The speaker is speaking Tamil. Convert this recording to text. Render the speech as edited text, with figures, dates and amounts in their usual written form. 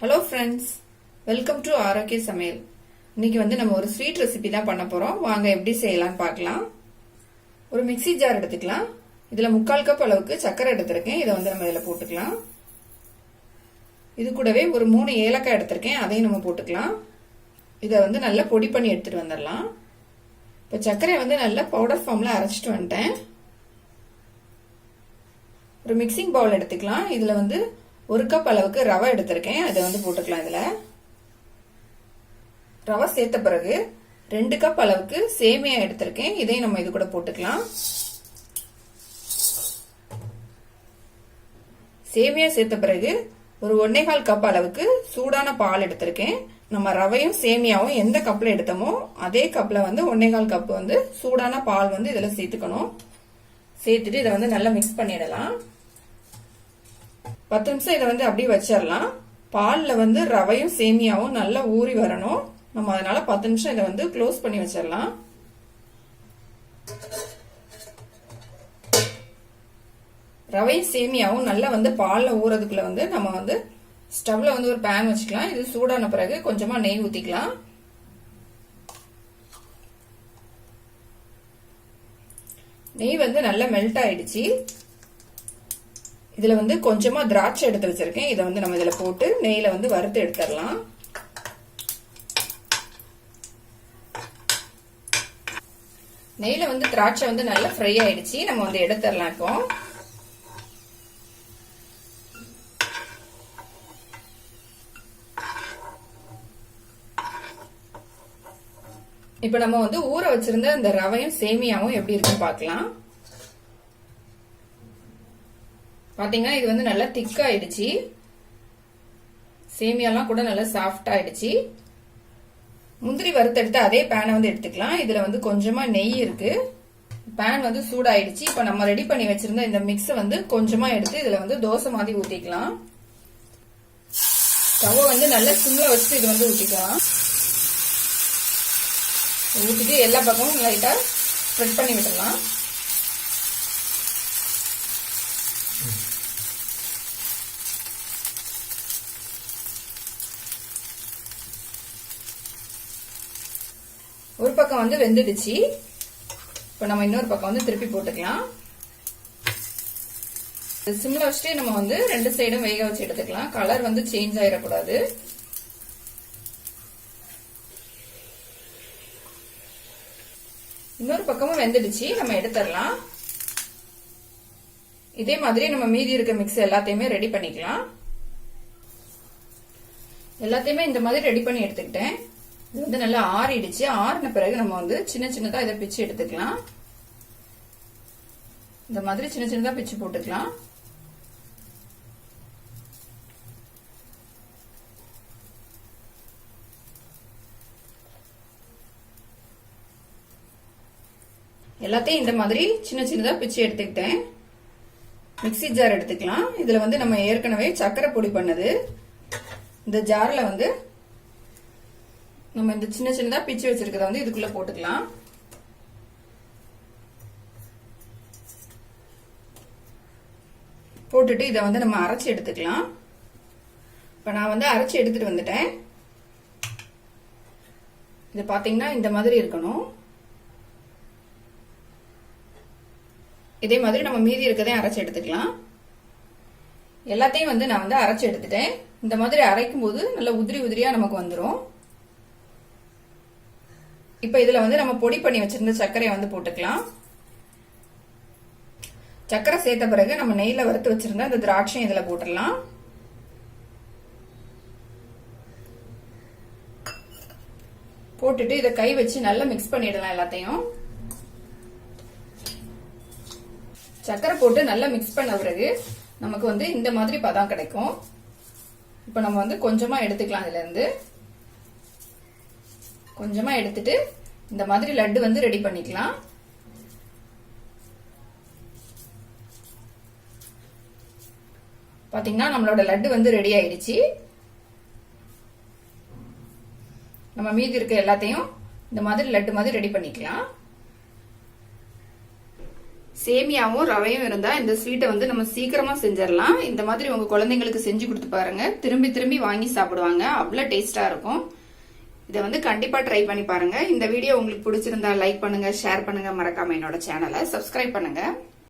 ஹலோ ஃப்ரெண்ட்ஸ், வெல்கம் டு ஆரோக்கிய சமையல். இன்னைக்கு நம்ம ஒரு ஸ்வீட் ரெசிபி தான் பண்ண போறோம். வாங்க எப்படி செய்யலாம்னு பார்க்கலாம். ஒரு மிக்ஸி ஜார் எடுத்துக்கலாம். இதுல 3/4 கப் அளவுக்கு சர்க்கரை எடுத்திருக்கேன். இதை நம்ம இதுல போட்டுக்கலாம். இது கூடவே ஒரு 3 ஏலக்காய் எடுத்திருக்கேன். அதையும் நம்ம போட்டுக்கலாம். இதை நல்லா பொடி பண்ணி எடுத்துட்டு வந்துடலாம். இப்போ சர்க்கரையை நல்லா பவுடர் ஃபார்ம்ல அரைச்சிட்டு வந்துட்டேன். ஒரு மிக்சிங் பவுல் எடுத்துக்கலாம். இதுல 1 கப் அளவுக்கு ரவை எடுத்திருக்கேன். அதை போட்டுக்கலாம். இதுல ரவை சேர்த்த பிறகு 2 கப் அளவுக்கு சேமியா எடுத்திருக்கேன். இதையும் நம்ம இது கூட போட்டுக்கலாம். சேமியா சேர்த்த பிறகு ஒரு 1.25 கப் அளவுக்கு சூடான பால் எடுத்திருக்கேன். நம்ம ரவையும் சேமியாவும் எந்த கப்ல எடுத்தோமோ அதே கப்ல 1.25 கப் சூடான பால் இதுல சேர்த்துக்கணும். சேர்த்துட்டு இதை நல்லா மிக்ஸ் பண்ணிடலாம். 10 நிமிஷம் இதை அப்படியே வச்சிடலாம். பால்ல ரவையும் சேமியாவும் நல்லா ஊறி வரணும். நம்ம அதனால 10 நிமிஷம் இதை க்ளோஸ் பண்ணி வச்சிடலாம். ரவையும் சேமியாவும் நல்லா பால்ல ஊறதுக்குள்ள நம்ம ஸ்டவ்ல ஒரு பேன் வச்சுக்கலாம். இது சூடான பிறகு கொஞ்சமா நெய் ஊத்திக்கலாம். நெய் நல்லா மெல்ட் ஆயிடுச்சு. இதுல கொஞ்சமா திராட்சை எடுத்து வச்சிருக்கேன். இதை நம்ம இதுல போட்டு நெய்ல வறுத்து எடுத்துடலாம். நெய்ல திராட்சை நல்லா ஃப்ரை ஆயிடுச்சு. நம்ம எடுத்துடலாம். இப்போ நம்ம ஊற வச்சிருந்த இந்த ரவையும் சேமியாவும் எப்படி இருக்குன்னு பார்க்கலாம். பாத்தீங்கன்னா இது நல்லா திக் ஆயிடுச்சு. சேமியாலாம் கூட நல்லா சாஃப்ட் ஆயிடுச்சு. முந்திரி வறுத்தெடுத்து அதே பேனை எடுத்துக்கலாம். இதுல கொஞ்சமா நெய் இருக்கு. பேன் சூடாயிடுச்சு. இப்ப நம்ம ரெடி பண்ணி வச்சிருந்த இந்த மிக்ஸ் கொஞ்சமா எடுத்து இதுல தோசை மாதிரி ஊத்திக்கலாம். ஸ்டவ் நல்லா சிம்ல வச்சு இது ஊத்திக்கலாம். ஊத்திட்டு எல்லா பக்கமும் லைட்டா ஸ்ப்ரெட் பண்ணி விடலாம். ஒரு பக்கம் வெந்துடுச்சு. இப்ப நம்ம இன்னொரு பக்கம் திருப்பி போட்டுக்கலாம். சிம்ல வச்சுட்டு நம்ம 2 சைடும் வேக வச்சு எடுத்துக்கலாம். கலர் சேஞ்ச் ஆயிடக்கூடாது. இன்னொரு பக்கமும் வெந்துடுச்சு. நம்ம எடுத்துடலாம். இதே மாதிரி நம்ம மீதி இருக்க மிக்ஸ் எல்லாத்தையுமே ரெடி பண்ணிக்கலாம். எல்லாத்தையுமே இந்த மாதிரி ரெடி பண்ணி எடுத்துக்கிட்டேன். இது நல்லா ஆறிடுச்சு. ஆறின பிறகு நம்ம சின்ன சின்னதா இதை பிச்சு எடுத்துக்கலாம். இந்த மாதிரி சின்ன சின்னதா பிச்சு போட்டுக்கலாம். எல்லாத்தையும் இந்த மாதிரி சின்ன சின்னதா பிச்சு எடுத்துக்கிட்டேன். மிக்ஸி ஜார் எடுத்துக்கலாம். இதுல நம்ம ஏற்கனவே சர்க்கரை பொடி பண்ணது இந்த ஜார்ல நம்ம இந்த சின்ன சின்னதா பிச்சு வச்சிருக்கிறத இதுக்குள்ள போட்டுக்கலாம். போட்டுட்டு இதை நம்ம அரைச்சு எடுத்துக்கலாம். இப்ப நான் அரைச்சு எடுத்துட்டு வந்துட்டேன். இது பாத்தீங்கன்னா இந்த மாதிரி இருக்கணும். இதே மாதிரி நம்ம மீதி இருக்கதையும் அரைச்சு எடுத்துக்கலாம். எல்லாத்தையும் நான் அரைச்சு எடுத்துட்டேன். இந்த மாதிரி அரைக்கும் போது நல்ல உதிரி உதிரியா நமக்கு வந்துடும். இப்ப இதுல நம்ம பொடி பண்ணி வச்சிருந்த சர்க்கரையை போட்டுக்கலாம். சர்க்கரை சேர்த்த பிறகு நம்ம நெய்ல வறுத்து வச்சிருந்த அந்த திராட்சையும் இதுல போட்டுடலாம். போட்டுட்டு இதை கை வச்சு நல்லா மிக்ஸ் பண்ணிடலாம். எல்லாத்தையும் சர்க்கரை போட்டு நல்லா மிக்ஸ் பண்ண பிறகு நமக்கு இந்த மாதிரி பதம் கிடைக்கும். இப்ப நம்ம கொஞ்சமா எடுத்துக்கலாம். இதுல இருந்து கொஞ்சமா எடுத்துட்டு இந்த மாதிரி லட்டு ரெடி பண்ணிக்கலாம். பாத்தீங்கன்னா நம்மளோட லட்டு ரெடி ஆயிடுச்சு. நம்ம மீதி இருக்க எல்லாத்தையும் இந்த மாதிரி லட்டு மாதிரி ரெடி பண்ணிக்கலாம். சேமியாவும் ரவையும் இருந்தா இந்த ஸ்வீட்டை வந்து நம்ம சீக்கிரமா செஞ்சிடலாம். இந்த மாதிரி உங்க குழந்தைங்களுக்கு செஞ்சு கொடுத்து பாருங்க, திரும்பி திரும்பி வாங்கி சாப்பிடுவாங்க. அவ்வளவு டேஸ்டா இருக்கும். இதை வந்து கண்டிப்பா ட்ரை பண்ணி பாருங்க. இந்த வீடியோ உங்களுக்கு பிடிச்சிருந்தா லைக் பண்ணுங்க, ஷேர் பண்ணுங்க, மறக்காம என்னோட சேனலை சப்ஸ்கிரைப் பண்ணுங்க.